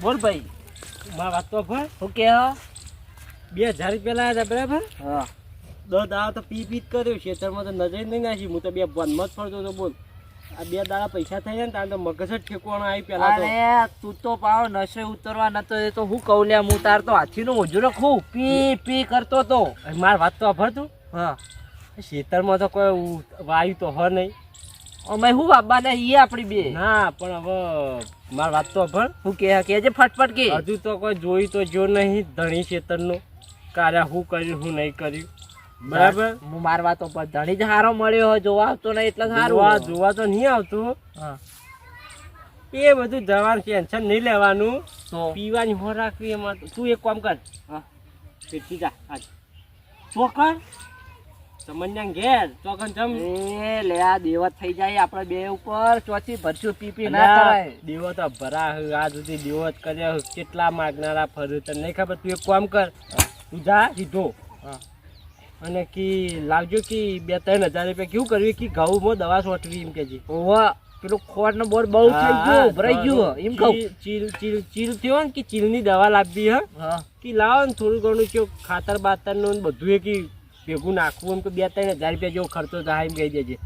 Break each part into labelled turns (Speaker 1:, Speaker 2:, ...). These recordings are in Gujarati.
Speaker 1: બોલ ભાઈ.
Speaker 2: મારા વાત તો ભર
Speaker 1: શું કે
Speaker 2: 2000 રૂપિયા લાયા હતા બરાબર.
Speaker 1: હા
Speaker 2: દસ દાડા તો પી પી જ કર્યું ખેતરમાં તો નજર નહીં નાખી. હું તો બે વનમાં જ ફરતો હતો. બોલ આ 2 દાડા પૈસા થઈ જાય ને તારે તો મગજ જ ઠેકવાનો આવી પેલા તો.
Speaker 1: અરે તું તો પાવ નશે ઉતરવા નતો એ તો હું કહું લ્યા હું તાર તો હાથીનો મોજરો ખું પી પી કરતો તો.
Speaker 2: મારી વાત તો ભર તું.
Speaker 1: હા
Speaker 2: ખેતરમાં તો કોઈ વાયુ તો હ નહીં.
Speaker 1: અમે હું બાબાને ઈ આપણી બે
Speaker 2: ના પણ હવે મારી વાત તો ભર.
Speaker 1: હું કેજે ફટફટ કે
Speaker 2: હજુ તો કોઈ જોઈ તો જો નહીં ધણી ખેતરનું કાર્ય શું કર્યું શું નહીં કર્યું બરાબર.
Speaker 1: હું મારવા તો પણ ધણી જ હારો મળ્યો હોય જોવા આવતો નહીં એટલે સારું
Speaker 2: જોવા તો નહીં આવતું.
Speaker 1: હા
Speaker 2: એ બધું જવાનું ટેન્શન નહીં લેવાનું.
Speaker 1: તો
Speaker 2: પીવાની હો રાખવી એમાં તું એક કામ કર.
Speaker 1: હા
Speaker 2: શીખી જા આજ ચોકન તમને ઘેર ચોકન જમ
Speaker 1: એ લે આ દેવત થઈ જાય આપણે બે ઉપર ચોથી ભરશું પીપી ના કરાય.
Speaker 2: દેવો તો ભરા આ સુધી દેવો જ કર્યા કેટલા માગનારા ફર્યું તને નહીં ખબર. તું એક કામ કર તું જા સીધો
Speaker 1: હા
Speaker 2: અને કી લાવજો કે 2-3 હજાર રૂપિયા કેવું કરવી કે ઘઉંમાં દવા છોટવી એમ કેજી.
Speaker 1: ઓવા પેલું ખોટ નો બોર બહુ થઈ ગયો ભરાઈ ગયો એમ કહું.
Speaker 2: ચીલ થયો ને કે ચીલની દવા લાવવી
Speaker 1: હા
Speaker 2: કે લાવો ને થોડું ઘણું કેવું ખાતર બાતરનું ને બધું એ કે ભેગું નાખવું એમ કે 2-3 હજાર રૂપિયા જેવો ખર્ચો થાય એમ કહી દેજે.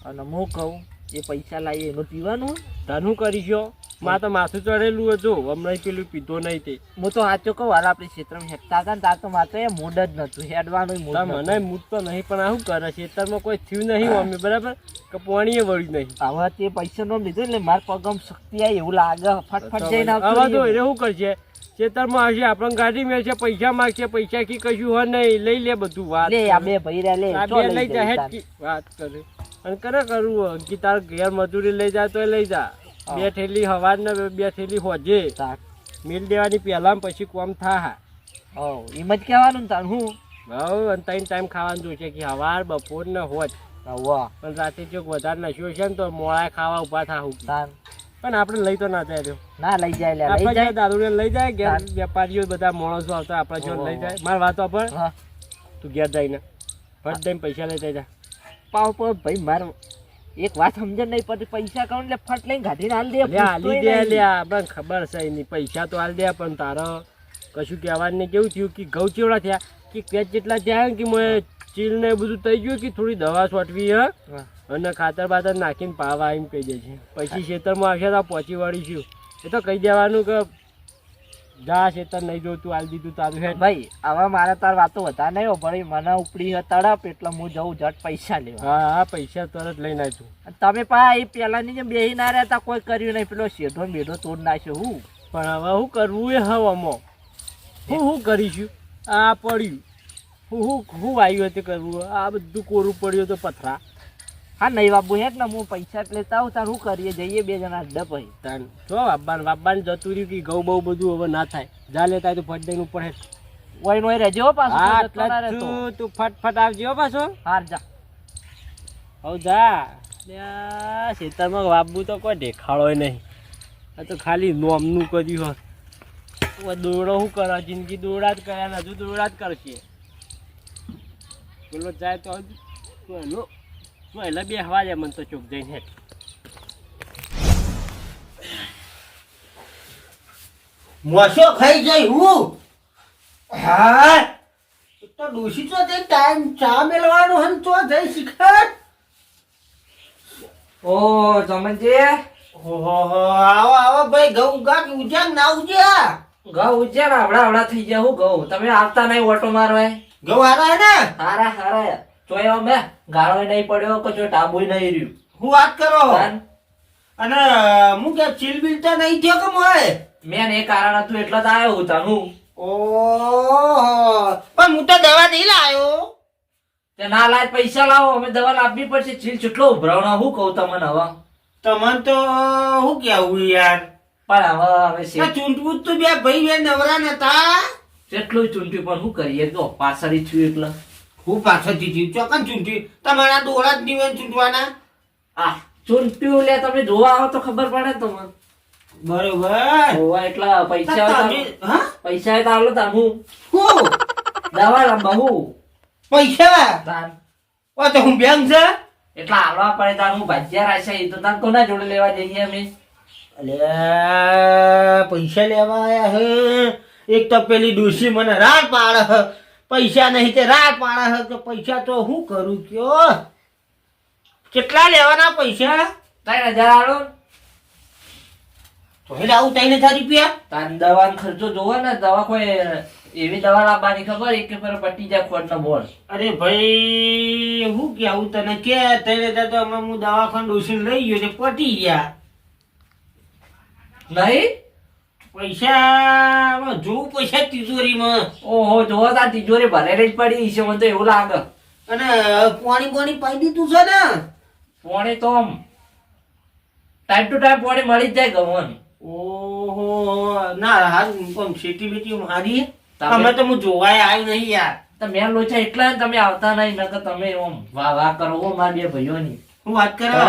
Speaker 1: અને હું કહું એ પૈસા લાવીએ એનું પીવાનું
Speaker 2: તનું કરીશો માં તો માથું ચડેલું હતું હમણાં પેલું પીધો નહીં તે.
Speaker 1: હું તો સાચું કહું હાલ આપણે ક્ષેત્રમાં હેઠતા હતા ને તાર તો માત્ર એ મૂડ જ નતું હેડવાનું
Speaker 2: મને મૂડ તો નહીં પણ આ શું કરે ખેતરમાં કોઈ થયું નહીં અમે બરાબર કે પાણીએ વળ્યું નહીં.
Speaker 1: હવે તે પૈસા નો લીધો એટલે મારા પગમ શક્તિ આવી એવું લાગે ફટફટ જઈને
Speaker 2: હવે તો એને શું કરશે ખેતરમાં આવશે આપણને ગાડી મેળશે પૈસા માગશે પૈસા કી કશું હોય નહીં લઈ લે બધું. વાત
Speaker 1: લે આ બે ભાઈ રે લે
Speaker 2: આ બે લઈ જા વાત કરે અને કરે કરવું કે તાર ઘેર મજૂરી લઈ જાય તો લઈ જા. 2 થેલી હવાર ને 2 થેલી હોજે મિલ દેવાની પહેલા પછી કોમ થા.
Speaker 1: એમ જ કહેવાનું તાર હું
Speaker 2: હવે 3 ટાઈમ ખાવાનું જોઈશે કે હવાર બપોર ને હોજ. પણ રાતે ચોક વધારે નશ્યો છે ને તો મોડા ખાવા ઉભા થાવું. પણ આપણે લઈ તો ના જાય
Speaker 1: ના લઈ જાય
Speaker 2: આપણે દારૂ ને લઈ જાય ઘેર વેપારીઓ બધા માણસો આવતા આપણે જો લઈ જાય. મારી વાતો પર તું ઘેર જઈને ફટ દઈને પૈસા લઈ જા.
Speaker 1: પાવ પર ભાઈ માર એક વાત સમજણ નહીં પડતી પૈસા કહું એટલે ફટ લઈને ગાડીને હાલ દે
Speaker 2: હાલી દે લ્યા મને ખબર છે એની પૈસા તો હાલ દે પણ તારો કશું કહેવાનું નહીં. કેવું થયું કે ઘઉં ચેવડા થયા કે પેજ જેટલા થયા કે મેં ચીલ ને બધું થઈ ગયું કે થોડી દવા છોટવી અને ખાતર બાતર નાખીને પાવા એમ કહી દે છે. પછી ખેતરમાં આવશે તો પહોંચી વળીશું. એ તો કહી દેવાનું કે જા ખેતર નહીં જોતું હાલ દીધું તારું હેઠ.
Speaker 1: ભાઈ હવે મારે તાર વાતો વધારે નહીં ભાઈ મને ઉપડી તડપ એટલે હું જઉં જટ પૈસા લેવા.
Speaker 2: હા પૈસા તરત લઈને આવ્યું.
Speaker 1: તમે પા એ પેલાની જેમ બેહી ના રહેતા કોઈ કર્યું નહીં પેલો શેઠો બેઠો તોડ નાખ્યો હું.
Speaker 2: પણ હવે શું કરવું એ હવામાં હું કરીશું. આ પડ્યું હું આવ્યું હતું કરવું આ બધું કોરું પડ્યું તો પથરા.
Speaker 1: હા નહીં બાબુ હેઠ ને હું પૈસા લેતા આવું તાર શું કરીએ જઈએ 2 જણા અડ્ડા પછી
Speaker 2: તાન જો બાબાને જતું રહ્યું કે ઘઉં બહુ બધું હવે ના થાય. જા લેતા તો ફટ દઈને ઉપર હેઠ
Speaker 1: ઓય રહેજો પાછો
Speaker 2: તું ફટફટ આવજો પાછો.
Speaker 1: હાર જા
Speaker 2: હવ જા ખેતરમાં બાબુ તો કોઈ દેખાડો નહીં. આ તો ખાલી નોમનું કર્યું હોય. દોડો શું કરો જિંદગી દોડા જ કર્યા હજુ દોડા જ કરશે. પેલો જાય તો એટલે બે હવા જાય મને તો ચોક જઈને હેઠ.
Speaker 3: મોસો ખાઈ જાય હું હા તો ડોસી તો તે ટાઈમ ચા મેળવાનો હન તો જઈ શીખર.
Speaker 1: ઓ જમનજી
Speaker 3: ઓહો આવો આવો ભાઈ ઘઉં ગાટ ઉજ્યા ના ઉજ્યા
Speaker 1: ઘઉં ઉજ્યા આવડા થઈ ગયા હું ઘઉં તમે આવતા નહીં ઓટો મારવા
Speaker 3: ઘઉં હારા ને
Speaker 1: હારા હારા ચોય અમે ગાળો નહીં પડ્યો કે જો ટાબુય નહીં રહ્યું.
Speaker 3: હું વાત કરો અને હું કે ચીલ બિલ તો નહીં થયો કે મોય
Speaker 1: મેં એ કારણ હતું એટલે જ આવ્યો હું તાનું.
Speaker 3: ઓહો પણ હું તો દવા નહીં લાયો.
Speaker 1: તે ના લાય પૈસા લાવો અમે દવા લાવવી પડશે. ચીલ ચેટલો ઉભરાવਣਾ હું કહું તમને હવે
Speaker 3: તમને તો શું કેવું યાર.
Speaker 1: પણ હવે
Speaker 3: ચૂંટવું તો બે ભાઈ બે નવરા નતા
Speaker 1: કેટલું ચૂંટ્યું પણ શું કરીએ તો પાછળ થયું એટલે
Speaker 3: હું પાછળથી જીવ ચોકન ચૂંટ્યું તમારા દોડા જ દીવન ચૂંટવાના.
Speaker 1: આ ચૂંટ્યું લે તમે જોવા આવો તો ખબર પડે તમને.
Speaker 3: બરોબર
Speaker 1: જોવા એટલા પૈસા પૈસા તો આલો તા હું દવા લાવવા હું
Speaker 3: પૈસા
Speaker 1: તાન
Speaker 3: ઓ તો હું બેંક છે
Speaker 1: એટલા આલવા પડે તાર હું ભાજ્યા રાશે એ તો તાર કોના જોડે લેવા જઈએ અમે
Speaker 3: અલ્યા પૈસા લેવા આયા હે. એક તો પેલી ડોશી મને રાત પાડે હે, પૈસા નહીં તે રાત પાડે હે. તો પૈસા તો હું કરું કયો? કેટલા લેવાના પૈસા?
Speaker 1: 3000 આલો.
Speaker 3: તો એટલે આવું 3000 રૂપિયા?
Speaker 1: તાન દવાનો ખર્ચો જોવો ને, દવા કોઈ એવી દવા લાવવાની ખબર એક પર પટી જાય ખોટનો બોલ.
Speaker 3: અરે ભાઈ હું કેવું તને કે 3000 તો હમણાં હું દવાખાને ડોશીને લઈ ગયો તે પટી ગયા.
Speaker 1: નહીં?
Speaker 3: પૈસા જોવું પૈસા તિજોરીમાં.
Speaker 1: ઓહો, જોવો તાર તિજોરી ભરેલી જ પડી છે, મને તો એવું લાગે.
Speaker 3: અને પાણી પાઈ દીધું છે ને?
Speaker 1: પોણી તો આમ ટાઈમ ટુ ટાઈમ પોણી મળી જ જાય ગમન.
Speaker 3: ઓહો ના હારું કોમ શેતી બેટી મારી
Speaker 1: તમે-
Speaker 3: અમે તો હું જોવાય આવ્યું નહીં યાર.
Speaker 1: તમે લોચા એટલા ને તમે આવતા નહીં, નકર તમે ઓમ વાહ વાહ કરો હો મારા બે ભાઈઓની.
Speaker 3: હું વાત કરો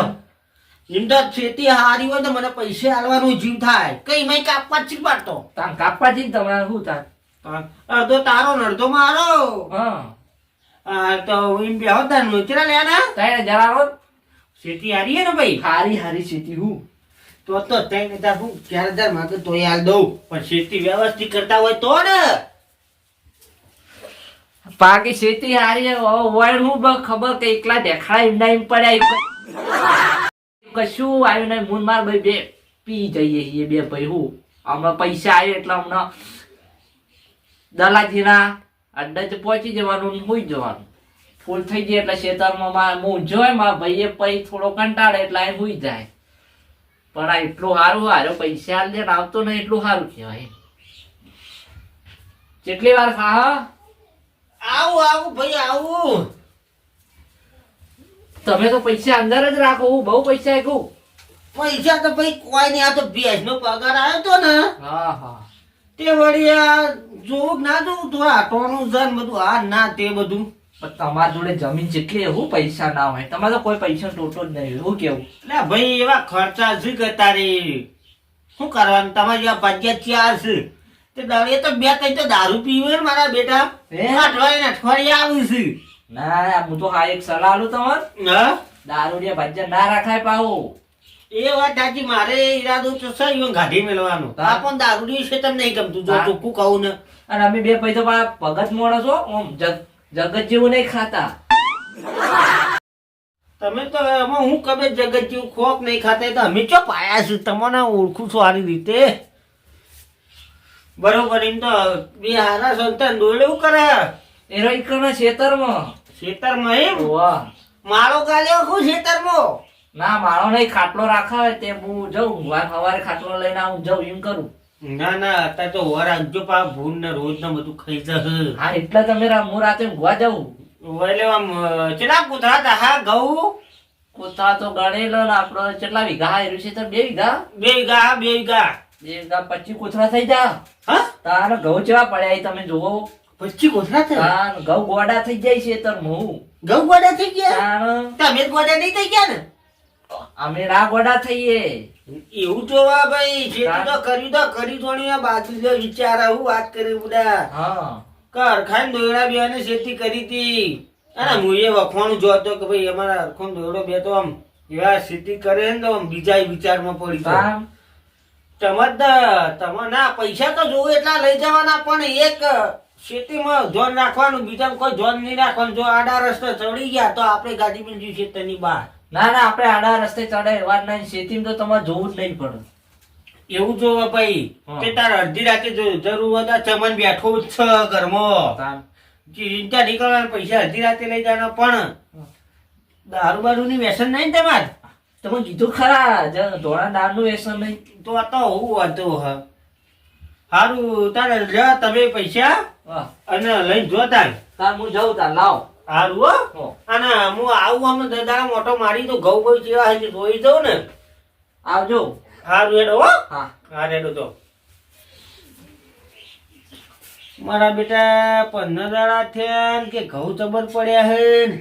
Speaker 3: એમ તો ખેતી હારી હોય તો મને પૈસે આલવાનો જીવ થાય. કઈ મેં કાપવા જ નહીં પાડતો.
Speaker 1: તાન કાપવા જઈને તમારે શું થાય?
Speaker 3: અડધો તારો ને અડધો મારો.
Speaker 1: હા,
Speaker 3: તો એમ બે હતા નોચરા લેના
Speaker 1: 3000 આલો.
Speaker 3: ખેતી હારી હે ને ભાઈ.
Speaker 1: હારી હારી સીટી હું
Speaker 3: તો 3000 હું 4000 માંગે તો હાલ દઉં, પણ ખેતી વ્યવસ્થિત કરતા હોય તો ને.
Speaker 1: પાકી સીટી હારી હોય હું ખબર કે એકલા દેખાડા એમના એમ પડ્યા કશું આવ્યું નહીં. મૂન માર ભાઈ બે પી જઈએ છીએ બે ભાઈ. હું હમણાં પૈસા આવ્યો એટલે હમણાં દલાજીના અડ્ડા જ પહોંચી જવાનું ને સુઈ જવાનું. ફૂલ થઈ જાય એટલે ખેતરમાં હું જોય મારા ભાઈએ પૈ થોડો કંટાળે એટલે આ સુઈ જાય. પણ આ એટલું સારું હાર્યો પૈસા આલ દે ને આવતો નહીં એટલું સારું કહેવાય. કેટલી વાર ખા?
Speaker 3: આવું આવું ભાઈ આવું.
Speaker 1: તમે તો પૈસા અંદર જ રાખો. હું બહુ પૈસા આપ્યું.
Speaker 3: પૈસા તો ભાઈ કોઈ નહીં. આ તો ભેંસ નો પગાર આવ્યો તો ને
Speaker 1: હા હા,
Speaker 3: તે વળી આ જોવું ના જોવું તો આટોનું છે ને બધું આ ના તે બધું.
Speaker 1: પણ તમારા જોડે જમીન જેટલી એવું પૈસા ના હોય. તમારે તો કોઈ પૈસા ટોટો જ નહીં. એવું કેવું?
Speaker 3: એટલે ભાઈ એવા ખર્ચા શું કરતા રે? શું કરવાનું? તમારી આ પંચાયત ચાર છે તે દાડે તો 2-3 તો દારૂ પીવે ને મારા બેટા.
Speaker 1: હે?
Speaker 3: અઠવાડિયે આવું છે.
Speaker 1: ના, હું તો હા એક સલાહ આલું તમારે.
Speaker 3: હા
Speaker 1: દારૂડિયા ભાજ્યા ના રાખાય પાહુ.
Speaker 3: એ વાત સાચી. મારે ઈરાદો તો છે ઈવન ગાડી મેળવાનો.
Speaker 1: હા.
Speaker 3: આ પણ દારૂડી છે તમને નહીં ગમતું. જો
Speaker 1: હા.
Speaker 3: ચોખ્ખું કહું ને
Speaker 1: અને અમે બે ભાઈ તો પાછા ભગત માણસો આમ જગત જેવું નહીં ખાતા.
Speaker 3: તમે તો એમાં હું કবে જગત જેવું ખોક નહીં ખાતા. એ તો અમે ચો પાયા છું. તમને ઓળખું છું સારી રીતે. બરોબર. એમ તો બે હારા સંતાન દોડ્યું કરે
Speaker 1: એરો ઈકરના ખેતરમાં.
Speaker 3: ખેતરમાં. એમ
Speaker 1: વાહ.
Speaker 3: માળો ગાલ્યો હું ખેતરમાં.
Speaker 1: ના, મારો નહીં ખાટલો રાખાવે તે હું જાઉં સવારે ખાટલો લઈને આવું જાઉં એમ કરું.
Speaker 3: ના ના અત્યારે તો વર રાખજો પા ભૂન ને રોજ ને બધું ખાઈ જશે.
Speaker 1: હા, એટલે તમે હું રાતે ઊંઘવા જાઉં.
Speaker 3: એટલે આમ ચેલા કૂતરા હતા હા ઘઉં
Speaker 1: કોથળા તો ગણેલો ને આપડે કેટલા વીઘા આવ્યું છે? તો 2 વીઘા.
Speaker 3: 2 વીઘા 2 વીઘા.
Speaker 1: 2 વીઘા 25 કોથળા થઈ જા.
Speaker 3: હા
Speaker 1: તારા ઘઉં ચેવા પડ્યા એ તમે જોવો.
Speaker 3: 25 કોથળા થયા.
Speaker 1: તાર ઘઉં ગોડા થઈ જાય છે તર હું.
Speaker 3: ઘઉં ગોડા થઈ ગયા.
Speaker 1: તાર
Speaker 3: તમે જ ગોડા નહીં થઈ ગયા ને?
Speaker 1: અમે ના ગોડા થઈએ.
Speaker 3: એવું જોવા ભાઈ. ખેતી તો કરી થોડી આ બાજુ જો વિચાર આવું વાત કરી બુડા.
Speaker 1: હા,
Speaker 3: કર ખાઈને દોયડા બેને ખેતી કરી હતી. અને હું એ વખવાનું જોતો કે ભાઈ અમારા હરખો દોયડો બે તો આમ એવા ખેતી કરે ને તો આમ બીજા વિચારમાં પડી જાય. તમે ના પૈસા તો જોવું એટલા લઈ જવાના, પણ એક ખેતીમાં ધ્યાન રાખવાનું, બીજા કોઈ ધ્યાન નહીં રાખવાનું. જો આડા રસ્તે ચડી ગયા તો આપણે ગાડી બની ખેતરની બહાર.
Speaker 1: ના ના, આપણે આડા રસ્તે ચડે વાત નહીં. ખેતીમાં તો તમારે જોવું જ નહીં પડે.
Speaker 3: એવું જોવા ભાઈ.
Speaker 1: હા.
Speaker 3: તે તાર અડધી રાતે જરૂર હોય તો ચમન બેઠો જ છે ઘરમાં.
Speaker 1: તાર
Speaker 3: ચિંતા નહીં કરવાની. પૈસા અડધી રાતે લઈ જવાના, પણ દારૂ બારૂ ની વ્યસન નહીં ને તમારે.
Speaker 1: તમે કીધું ખરા ધોળા દાળનું વ્યસન નહીં.
Speaker 3: તો આ તો હું હતું હ સારું. તારે લ્યો તમે પૈસા
Speaker 1: વાહ.
Speaker 3: અને લઈને જો તાર.
Speaker 1: તાર હું જાઉં તાર લાવ.
Speaker 3: સારું હો.
Speaker 1: હો.
Speaker 3: અને હું આવું અમે દાદા મોટો મારી તો ઘઉં બહુ જેવા હજી ધોઈ દઉં ને.
Speaker 1: આવજો.
Speaker 3: સારું હેડો હો.
Speaker 1: હા.
Speaker 3: હા રેડો તો. મારા બેટા 15 દાડા થયા ને કે ઘઉં જબર પડ્યા હે ને.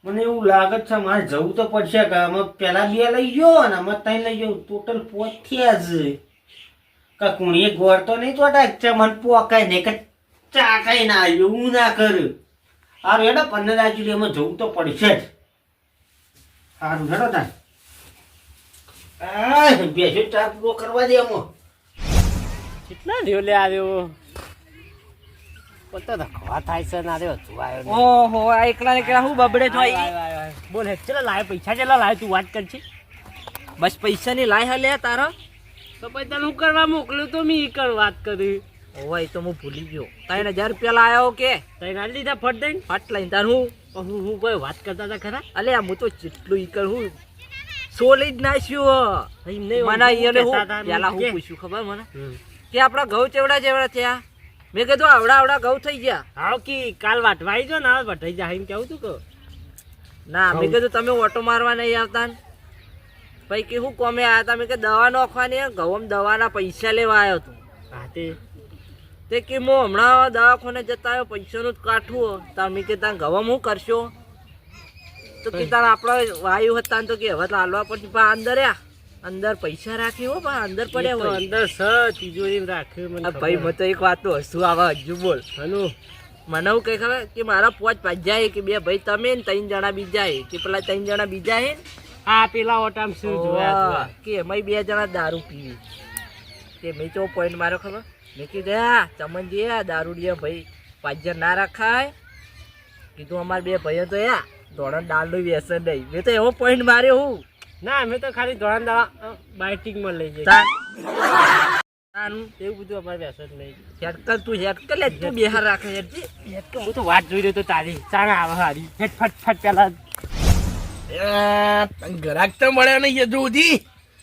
Speaker 3: મને એવું લાગે છે મારે જવું તો પડશે. કે અમે પેલા 2 લઈ ગયો અને અમે 3 લઈ ગયો. ટોટલ 5 થયા જ. કે કુણીએ ગોળ તો નહીં તો મને પોકાય ને કે ચાકાય ના એવું ના કર. સારું હેડો 15 દાડા સુધી અમે જવું તો પડશે જ. સારું હેડો તાર. બેસો ચાર પૂરો કરવા દે આમાં.
Speaker 2: કેટલા રહ્યો લે આવ્યો પોતા ધકવા થાય છે ના રહ્યો તું આવ્યો ને.
Speaker 1: ઓહો આ એકલા એકલા હું બબડે છો
Speaker 2: આય, આય, આય, આય. બોલ હે ચલા લાય પૈસા ચલા લાય તું વાત કરછી
Speaker 1: બસ પૈસા ની લાય હલે તારા
Speaker 2: તો પછી તને હું કરવા મોકલ્યો તો મી કર વાત કરી
Speaker 1: ઓય એ તો હું ભૂલી ગયો 3000 રૂપિયા લાયો કે
Speaker 2: તઈ ના લીધા ફટ દઈને
Speaker 1: ફટ લઈને તાર હું
Speaker 2: હું કોઈ વાત કરતા હતા ખરા
Speaker 1: અલે હું તો જેટલું ઈ કર હું સોલી જ નાખ્યું
Speaker 2: એમ નહીં,
Speaker 1: મને અહીંયા હું
Speaker 2: કહેતા હતા,
Speaker 1: પેલા હું
Speaker 2: કે?
Speaker 1: પૂછ્યું ખબર મને કે આપણા ઘઉં ચેવડા થયા મેં કીધું આવડા ઘઉં થઈ ગયા
Speaker 2: હાવ કી કાલ વાટવા આવી જો ને આ વટાઈ જાય એમ કેવું તું કે
Speaker 1: ના મેં કીધું તમે ઓટો મારવા નહીં આવતા ને પછી કે હું કોમે આવ્યા હતા મેં કે દવા નાખવાની ઘઉં દવાના પૈસા લેવા આવ્યો તું
Speaker 2: હા તે
Speaker 1: કે હું હમણાં દવાખાને જતા આવ્યો પૈસાનું જ કાઠું તાર મેં કે તાર ઘઉં હું કરશો તો કે તાર આપણા વાયુ હતા ને તો કે હવે તો હાલવા પછી પા અંદર અંદર પૈસા રાખી હો પા અંદર પડ્યા હોય
Speaker 2: અંદર સ તિજોરી રાખ્યું મને
Speaker 1: આ ભાઈ મને તો એક વાત તો હસવું આવે હજુ બોલ
Speaker 2: હનુ
Speaker 1: મને એવું કઈ ખબર કે મારા પોચ જાય કે બે ભાઈ તમે ને 3 જણા બીજા કે પેલા 3 જણા બીજા હે
Speaker 2: આ પેલા ઓટામ શું જોયા
Speaker 1: કે એમાં 2 જણા દારૂ પીવી તે મેં ચો પોઈન્ટ માર્યો ખબર મેં કીધું આ ચમનજી આ દારૂ ડીએ ભાઈ 5 જણ ના રખાય કીધું અમારે 2 ભાઈઓ તો ધોરણ દાળનું વ્યસન નહીં મેં તો એવો પોઈન્ટ માર્યો હું
Speaker 2: ના અમે તો ખાલી ધોરણ દાડા બાઇટિંગ માં લઈ જઈએ એવું બધું અમારે વ્યસન નહીં
Speaker 1: હેડકર તું હેડકર લે તું બિહાર રાખે હેડજી
Speaker 2: હું તો વાત જોઈ રહ્યો તો તારી ચાણા આવે હારી ફટ ફટ ફટ પેલા
Speaker 4: ઘરાક તો મળ્યા નહીં હજુ સુધી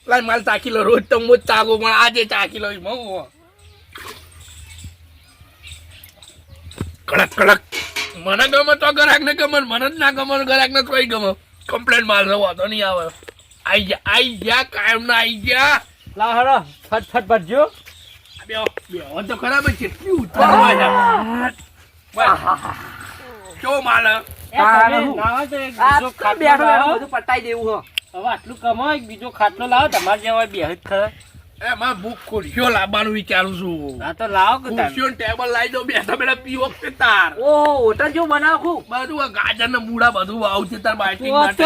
Speaker 4: લાય માલ ચાકી લો રોજ તો હું જ ચાગો પણ આજે ચાકી લો મઉ કડક કડક મને ગમે તો ઘરાક ને ગમે મને જ ના ગમે ઘરાક ને તોય ગમે કમ્પ્લેન માલ રવા તો નહીં આવે આઈ ગયા કાયમ ના આઈ ગયા
Speaker 2: લાવ હરો ફટ ફટ ભરજો
Speaker 4: બેહો તો ખરાબ કેટલી ઉતારવા છે કેવો માલ હે?
Speaker 2: એ તમે નાવા તો એક બીજો ખાટલો લાવો.
Speaker 1: બધું પટાઈ દેવું હો
Speaker 2: હવે આટલું કમાઓ એક બીજો ખાટલો લાવો તમારે જેવા બે જ ખરા
Speaker 4: એમાં ભૂખ ખુરશીઓ લાવવાનું વિચારું છું
Speaker 2: હા તો લાવો કે તાર
Speaker 4: ખુરશીઓ ને ટેબલ લાવી દો બેઠા બેઠા પીવો કે તાર
Speaker 1: ઓહો હોટલ જેવું બનાવું
Speaker 4: બધું આ ગાજર ને મૂળા બધું વાવ છે તાર બાઇકિંગ માટે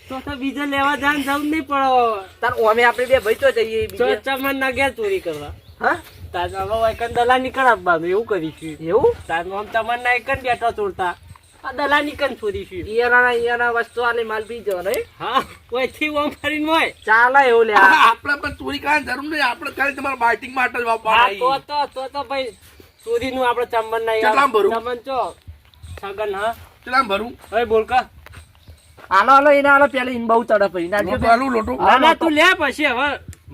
Speaker 2: તો બીજો લેવા જાન જવું નહીં પડો
Speaker 1: તાર ઓમે આપણે 2 ભાઈ તો જઈએ
Speaker 2: તો
Speaker 1: બીજે
Speaker 2: ચમન ના ગયા ચોરી કરવા
Speaker 1: હા
Speaker 2: તાર હવે એકન દલા નીકળ આપવાનું એવું કરીશું
Speaker 1: એવું
Speaker 2: તાર આમ તમને ના એકન બેઠા ચોરતા આ દલા નીકળ ચોરીશું
Speaker 1: ઈયાના વસ્તુ આલે માલ પી જવાનો
Speaker 2: હા કોઈથી ઓમ ફરીને હોય
Speaker 1: ચાલે એવું લે
Speaker 4: આપણે પણ ચોરી કરવાની જરૂર નહીં આપણે ખાલી તમારા બાઇકિંગ માટે જ
Speaker 2: હા
Speaker 4: વાપરવાનું
Speaker 2: તો ભાઈ ચોરી નું આપડે ચમન ના
Speaker 4: કેટલામાં ભરું?
Speaker 2: ચમન ચો સગન હા
Speaker 4: કેટલા ભરું
Speaker 2: હવે બોલ કા
Speaker 1: હાલો એને હાલો પેલા ઇન બહુ તડપ
Speaker 4: લોટો આલું લોટો
Speaker 2: ના ના તું લે પછી હવે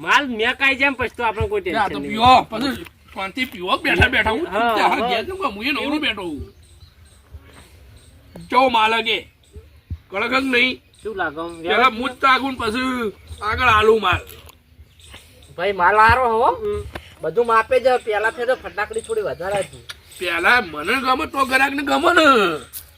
Speaker 2: માલ મેં કાઈ જેમ પછી તો આપણે કોઈ
Speaker 4: આ તો
Speaker 2: ટેન્શન નહીં
Speaker 4: પીવો પછી શાંતિ પીવો બેઠા બેઠા હું
Speaker 2: હા,
Speaker 4: ત્યાં
Speaker 2: હા.
Speaker 4: ગયા છું હું એ નવરો બેઠો હું જો માલકે કડક જ નહીં
Speaker 2: શું લાગે
Speaker 4: પેલા હું જ તાગું ને પછી આગળ આલું માલ
Speaker 1: ભાઈ માલ હારો હો બધું માપે જ પેલા ફેર ફટાકડી થોડી વધારે હતી
Speaker 4: પેલા મને ગમે તો ગ્રાહક ને ગમે ને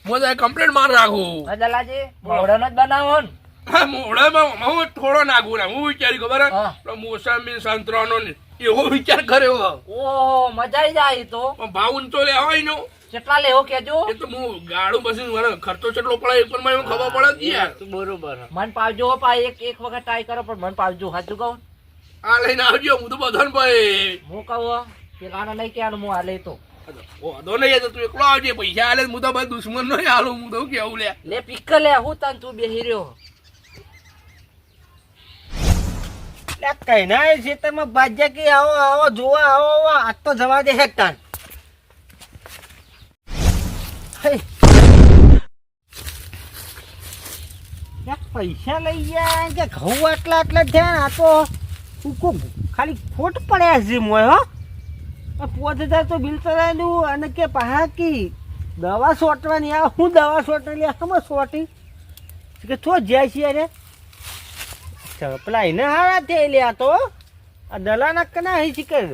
Speaker 4: મને કમ્પ્લેટ માર રાખું
Speaker 1: દલાજી મોઢાનો જ બનાવો ને
Speaker 4: હા મોડામાં હું થોડો નાખું ને હું વિચારી ખબર હે?
Speaker 1: હા.
Speaker 4: પેલો મોસંબી સંતરાનો ને એવો વિચાર કર્યો
Speaker 1: ઓહો મજા આવી જાય ઈ તો
Speaker 4: પણ ભાવ ઊંચો લે હોય નો
Speaker 1: કેટલા લેવો કેજો
Speaker 4: એ તો હું ગાડું પછી મારે ખર્ચો કેટલો પડે એ પણ મને ખબર પડે જ યાર
Speaker 2: તું બરોબર
Speaker 1: મન પાવજો હો પા એક વખત ટ્રાય કરો પણ મન પાવજો સાચું કહું
Speaker 4: આ લઈને આવજો હું તો બધાને ભાઈ
Speaker 1: હું કહું પેલાને નહીં કે હું આ લેતો
Speaker 4: વાંધો નહીં તો તું એકલો આવજે પૈસા આલે હું તો ભાઈ દુશ્મન નહીં હાલું હું તો કેવું લે
Speaker 1: લે પિક લે હું તને તું બેહી રહ્યો
Speaker 3: કઈ ના ખેતરમાં ભાજ્યા કે આવો આવો જોવા આવો આવો આજ તો જવા દે હેકટાન પૈસા લઈ ગયા કે ઘઉં આટલા આટલા જ થયા ને આ તો ઉકો ખાલી ખોટ પડ્યા છે મોય હો 5000 તો બિલ ચલાવેલું અને કે પહાકી દવા સોટવાની આ હું દવા સોટેલી આમાં સોટી કે છો જાય છે અરે પેલા એને હારા થયેલી આ તો આ દલાના કના હઈ શીખર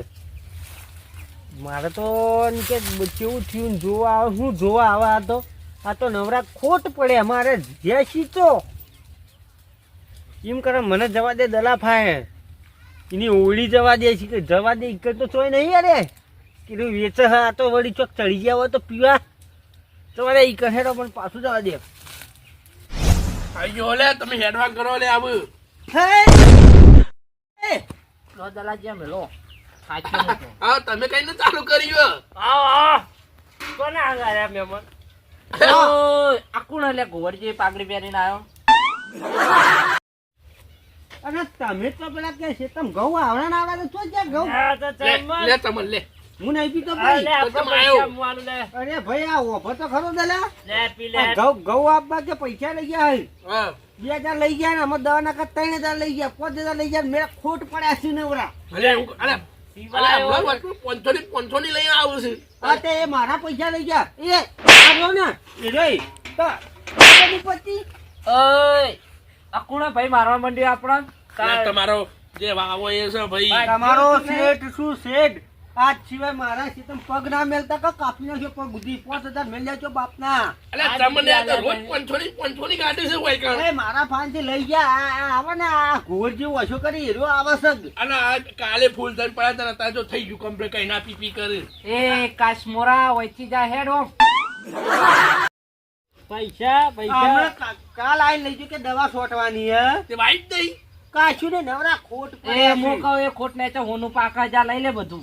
Speaker 3: મારે તો એમ કે કેવું થયું ને જોવા આવે શું જોવા આવે આ તો નવરા ખોટ પડે અમારે જે શીખો એમ કરે મને જવા દે દલા ફાય એની ઓળી જવા દે છે કે જવા દે એક તો ચોય નહીં અરે કીધું વેચ હા આ તો વળી ચોક ચડી ગયા હોય તો પીવા તમારે ઈ કહેરો પણ પાછું જવા દે
Speaker 4: આજો લે તમે હેડવા કરો લે આવું
Speaker 3: હે
Speaker 1: લો દલાજી અમે લો સાચું નતો.
Speaker 4: હા તમે કઈ ને ચાલુ કર્યું
Speaker 2: આવો કોને આગાર્યા મહેમાન?
Speaker 1: ઓય, આ કોણ એટલે ઘોડજી પાઘડી પહેરીને આવ્યો?
Speaker 3: અને તમે તો પેલા કે છે તમે ઘઉં આવડા ના આવડા તો ક્યાં ઘઉં
Speaker 2: આ તો
Speaker 4: લે
Speaker 2: ચમન.
Speaker 4: લે તમને લે
Speaker 3: હું નહીં પીતો
Speaker 2: આ
Speaker 3: ભાઈ.
Speaker 2: લે, આપણો
Speaker 4: તો તમે
Speaker 2: પૈસા
Speaker 4: આવ્યો.
Speaker 2: મૂવાનું લે.
Speaker 3: અરે ભાઈ આ ઓફર તો ખરો દલા.
Speaker 2: લે, પી લે.
Speaker 3: આ ઘઉં આપવા કે પૈસા લઈ ગયા હે.
Speaker 4: હા
Speaker 3: 2000 લઈ ગયા ને અમે દવા નાખા 3000 લઈ ગયા 5000 લઈ ગયા મેં ખોટ પડ્યા છે નવરા.
Speaker 4: અલે અલે હમણાં વસ્તુ 500 ની લઈને આવું છું
Speaker 3: આ તે એ મારા પૈસા લઈ ગયા એ આવ્યો ને એ રે તો આ બધી પતી
Speaker 1: ઓય, આ કોણ ભાઈ મારવા માંડ્યો આપણા?
Speaker 4: લે, તમારો જે વાવો એ છે ભાઈ
Speaker 3: તમારો શેઠ શું શેઠ આજ સિવાય મારા સીતમ પગ ના મેલતા કે કાપી નાખ્યો પગ બુદ્ધિ 5000 મેલ લેજો બાપના.
Speaker 4: અલે તમને આ તો રોજ 500 ની ગાડી છે હોય કાં
Speaker 3: એ મારા ફાનથી લઈ ગયા આ આવે ને આ ઘોડ જેવો ઓછો કરી હીરો આવે છે.
Speaker 4: અને આ કાલે ફૂલ થઈને પડ્યા હતા ને અત્યારે જો થઈ ગયું કમ્પ્લીટ કઈ ના પી કરી
Speaker 1: એ કાશ્મોરા વચ્ચી જા હેડ ઓમ.
Speaker 2: પૈસા
Speaker 3: હમણાં કાલ આઈને લઈ ગયો કે દવા છોટવાની હે
Speaker 4: તે વાઈટ નહીં
Speaker 3: કાશું ને નવરા ખોટ
Speaker 1: એ
Speaker 3: પડ્યા
Speaker 1: મો
Speaker 3: છે.
Speaker 1: કહું એ ખોટ ને તો હોનું પાકા જા લઈ લે બધું.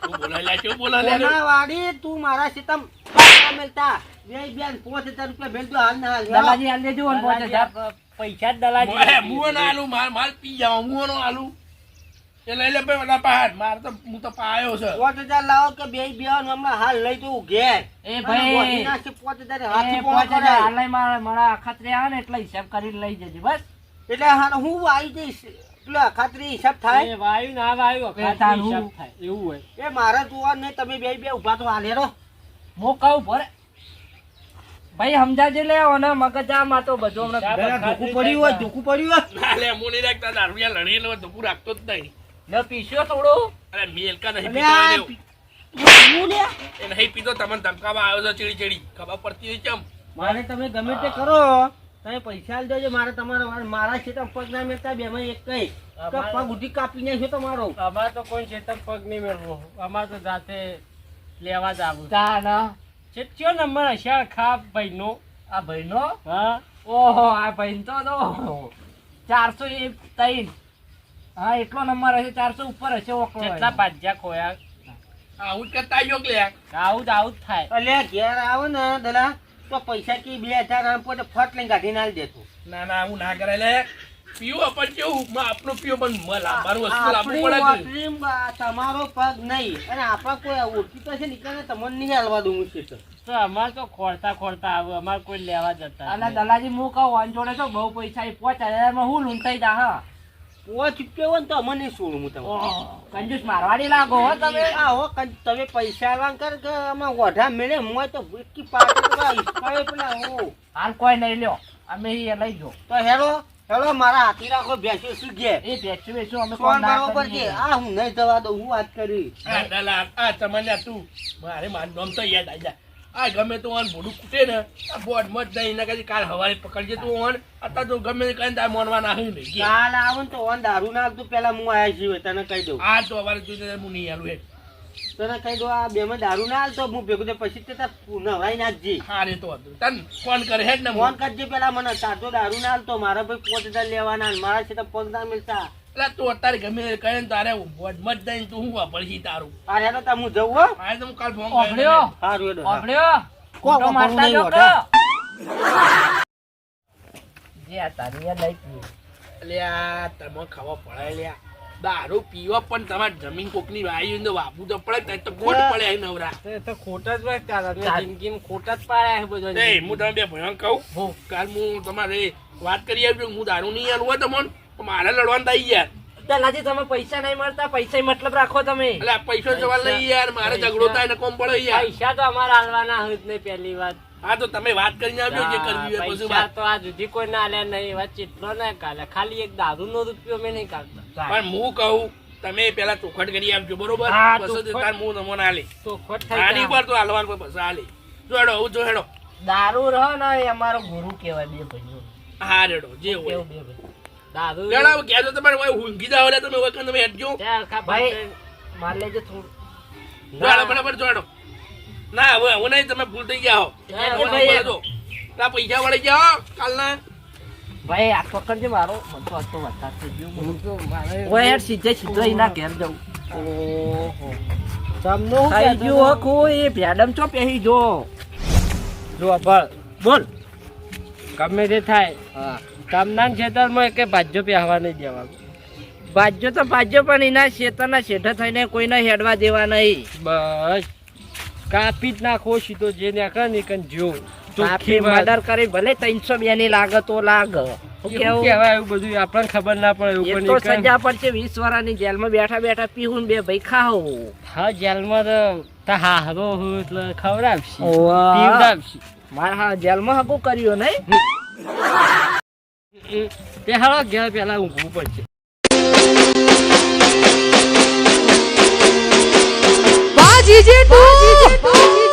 Speaker 4: તું બોલાય લે કેવું બોલાય લે
Speaker 3: કોના વાડી તું મારા સીતમ પગ ના મેલતા બે બેન 5000 રૂપિયા મેલ દો હાલ ના હાલ
Speaker 1: દલાજી હાલ દેજો ને
Speaker 2: દલાજી
Speaker 1: 5000.
Speaker 2: પૈસા જ દલાજી
Speaker 4: મોહે મુઓ ના આલુ માલ પી જાવ મુઓ નો આલુ એ લઈ લે ભાઈ બધા પહાડ માર તો હું તો પાયો છે
Speaker 3: 5000 લાવો કે બે બેન હમણાં હાલ લઈ જવું ઘેર
Speaker 1: એ ભાઈ
Speaker 3: 5000 હાથી
Speaker 1: એ
Speaker 3: પોણો
Speaker 1: 5000
Speaker 3: કરાય.
Speaker 1: હાલય મારા અખાત્રે આવે ને એટલે હિસાબ કરીને લઈ જજે બસ.
Speaker 3: એટલે હાલ હું આવી જઈશ પેલો ખાતરી હિસાબ થાય
Speaker 2: એ વાયુ ના વાયુ
Speaker 1: એ તારું.
Speaker 2: હિસાબ થાય એવું હોય.
Speaker 3: એ મારે જોવા નહીં તમે બે ઉભા તો હાલ હેરો
Speaker 1: મો કહું ભરે ભાઈ સમજાજે લે ઓને મગજ આ માં તો બધું હમણાં
Speaker 2: જરા
Speaker 3: ધોકું પડ્યું હોય ધોકું પડ્યું હોય
Speaker 4: ના લે હું નહીં રાખતા દારૂયા લડી લો ધોકું રાખતો જ નહીં
Speaker 1: લે પીસ્યો થોડું.
Speaker 4: અરે મેલકા નહીં
Speaker 3: એટલે
Speaker 4: પીતો
Speaker 3: આ
Speaker 4: એને.
Speaker 3: હું લે
Speaker 4: એ નહીં પીતો તમને ધમકાવા આવ્યો છે ચીડી ચીડી ખબર પડતી હોય કેમ
Speaker 3: મારે તમે ગમે તે કરો તમે પૈસા આલી દેજો મારે તમારા મારા છે પગ ના મેળતા બે માં એક કઈ પગ ઉઠી કાપી નાખ્યો તમારો
Speaker 2: અમારે તો કોઈ ચેતન પગ નહીં મેળવો અમારે તો જાતે લેવા જ આવું
Speaker 1: તા ના
Speaker 2: ચેત્યો નંબર હશે ખા ભાઈનો
Speaker 1: આ ભાઈનો
Speaker 2: હા
Speaker 1: ઓહો આ ભાઈ તો 403. હા એટલો નંબર હશે 400 ઉપર હશે ઓકળો.
Speaker 2: કેટલા ભાજ્યા ખોયા
Speaker 4: આવું જ કરતા આવ્યો કે લે
Speaker 2: આવું જ થાય
Speaker 3: એટલે ઘેર આવો ને દલા તો પૈસા કે 2000 આમ પોતે ફટ લઈને કાઢી ના દેતું
Speaker 4: ના ના હું ના કરે લે પીવો પણ કેવું માં આપણું પીવો પણ મારું વસ્તુ લાવવું પડે કે
Speaker 3: આપણી તમારો પગ નહીં અને આપણા કોઈ ઓળખીતો છે નીકળે તમને નહીં હાલવા દઉં હું છે
Speaker 2: તો અમારે તો ખોરતા આવે અમારે કોઈ લેવા જતા
Speaker 1: અને દલાજી હું કહું વાન જોડે તો બહુ પૈસા 5000 માં હું લૂંટાઈ જા. હા
Speaker 3: પોચ રૂપિયા હોય ને તો અમને નહીં છોડું હું તમને
Speaker 1: ઓહો, કંજૂસ મારવાડી લાગો હો તમે.
Speaker 3: આવો તમે પૈસા આલવા કર કે આમાં ઓઢા મેળે મોય તો ભૂટકી પાટી તો ઈસકાવે પેલા હો
Speaker 1: હાલ કોઈ નહીં લ્યો અમે એ લઈ જો
Speaker 3: તો હેલો મારા હાથી રાખો બેસો શું ઘેર
Speaker 1: એ બેસું બેસું અમે
Speaker 3: કોણ
Speaker 1: કોણ ના
Speaker 3: બરોબર છે
Speaker 1: કરીએ.
Speaker 3: આ હું નહીં જવા દઉં હું વાત કરી
Speaker 4: આ દલા આ તમને તું મારે મારું નામ તો યાદ આવી જાય આ ગમે તો ઓન ભોડું કૂટે ને આ બોર્ડ મત જાય એના કાંઈ કાલ હવારે પકડજે તું ઓન અત્યારે તો ગમે કઈ તાર મોનવા નાખ્યું નહીં
Speaker 3: કાલ આવો ને તો ઓન દારૂ નાખતું પેલા હું આયા છીએ તને કહી દઉં
Speaker 4: આ તો હવારે જોઈને હું નહીં આલું એ
Speaker 3: તને કહી દઉં આ બે માં દારૂ ના હાલતો હું ભેગું થઈને પછી તે તાર નવરાઈ નાખજે
Speaker 4: હા રે તો હતું તન ફોન કરે હેડ ને
Speaker 3: ફોન કરજે પેલા મને તારતો દારૂ ના હાલતો મારા ભાઈ 5000 લેવાના ને મારા છે તો પગ ના મિલતા
Speaker 4: એટલે તું અત્યારે ગમે તે કહે ને તારે બોર્ડ મત જાય તું હું વાપરશી તારું
Speaker 3: આ હેલો તા હું જવું હો
Speaker 4: હા તો હું કાલ ફોન
Speaker 1: ઓભળ્યો
Speaker 3: સારું હેડો હા.
Speaker 1: ઓભળ્યો
Speaker 3: કો
Speaker 1: ખોટો મારતા
Speaker 3: નહીં
Speaker 1: જો
Speaker 3: ઓઢા.
Speaker 1: જે આ તારી યાદ આવી ગઈ.
Speaker 4: એટલે આ તમે ખાવા પડે લ્યા દારૂ પીવા પણ તમારે જમીન કોકની વાયુ તો વાપવું તો પડે તો ખોટ પડે અહીં નવરા
Speaker 2: એ તો ખોટા જ હોય તારા જિંદગીમાં ખોટા જ પાડ્યા છે બધો
Speaker 4: એ હું તમે બે ભયંકર કહું કાલ હું તમારે વાત કરી આવ્યો હું દારૂ નહીં આલું હોય તમને તો મારે લડવાનું થઈ યાર
Speaker 1: દલાજી તમે પૈસા નહીં મળતા પૈસા મતલબ રાખો તમે.
Speaker 4: એટલે આ પૈસો સવાલ નહીં યાર મારે ઝઘડો થાય ને કોમ પડે યાર
Speaker 2: પૈસા તો અમારા હાલવાના હોય જ નહીં પહેલી વાત
Speaker 4: હા તો તમે વાત કરીને આવજો જે કરવી હોય પછી
Speaker 2: પૈસા
Speaker 4: વાત
Speaker 2: તો આ જુદી કોઈ ના લે નહીં વાત ચેટલો ના કાલે ખાલી એક દારૂ નો રૂપિયો મેં નહીં કાઢતા
Speaker 4: પણ હું કહું તમે પેલા ચોખટ કરી આપજો બરોબર
Speaker 2: હા,
Speaker 4: બસો
Speaker 2: ચોખવટ.
Speaker 4: તાર હું તમને આલે
Speaker 2: તો ખોટ થઈ
Speaker 4: આની
Speaker 2: જાય.
Speaker 4: પર તો હાલવાનું પછી આલે જો હેડો હું જો હેડો
Speaker 1: દારૂ રહો ને એ અમારો ગુરુ કહેવાય બે ભાઈઓ.
Speaker 4: હા રેડો જે હોય
Speaker 1: કેવું બે ભાઈ.
Speaker 2: દારૂ
Speaker 4: લેડાવ ગયા તો તમારે હોય ઊંઘી જાવ એટલે તમે વખત તમે હેડજો
Speaker 2: ત્યાં આખા
Speaker 1: ભાઈ
Speaker 2: ભાઈ
Speaker 1: માર લેજો થોડું.
Speaker 4: જોડો બરાબર જોડો ના હવે હું નહીં તમે ભૂલ થઈ ગયા હો
Speaker 1: હા,
Speaker 4: ભૂલ
Speaker 1: ભાઈ.
Speaker 4: નહીં પડે તો. ના પૈસા વળી ગયા હો કાલના
Speaker 1: ભાઈ આ પકડજે મારો મને તો હતો વધાર થઈ ગયો
Speaker 2: હું તો મારે
Speaker 1: ઓય યાર સીધે એના ઘેર જવું
Speaker 2: ઓહો તમને હું
Speaker 1: થઈ
Speaker 2: કહેતો
Speaker 1: ગયું
Speaker 2: હતો?
Speaker 1: હકુ એ ભેડમ ચો પહેરી જો
Speaker 2: જો બોલ ગમે તે થાય
Speaker 1: હા
Speaker 2: કામના ખેતરમાં કે ભાજ્યો પહેવા નહીં દેવાનું
Speaker 1: ભાજ્યો તો ભાજ્યો પણ એના શેતરના શેઠ થઈને કોઈને હેડવા દેવા નહીં
Speaker 2: બસ કાપી જ નાખો સીધો જે નાખે ને કન જો
Speaker 1: આપી મર્ડર કરી ભલે 302 ની લાગે તો લાગે શું કેવું
Speaker 2: કહેવાય એવું બધું આપણને ખબર ના પડે
Speaker 1: એ
Speaker 2: એવું
Speaker 1: તો
Speaker 2: પણ
Speaker 1: સજા પડશે 20 વર્ષની જેલમાં બેઠા બેઠા પીવું બે ભાઈ ખાઓ
Speaker 2: હા જેલમાં તો તા હારો હું એટલે ખવડાવશે
Speaker 1: ઓવા.
Speaker 2: પીવડાવશે
Speaker 1: મારા હા જેલમાં હકુ કર્યો નહીં
Speaker 2: તે હારો ઘેર પેલા ઊંઘવું પડશે
Speaker 5: Baji Jitu!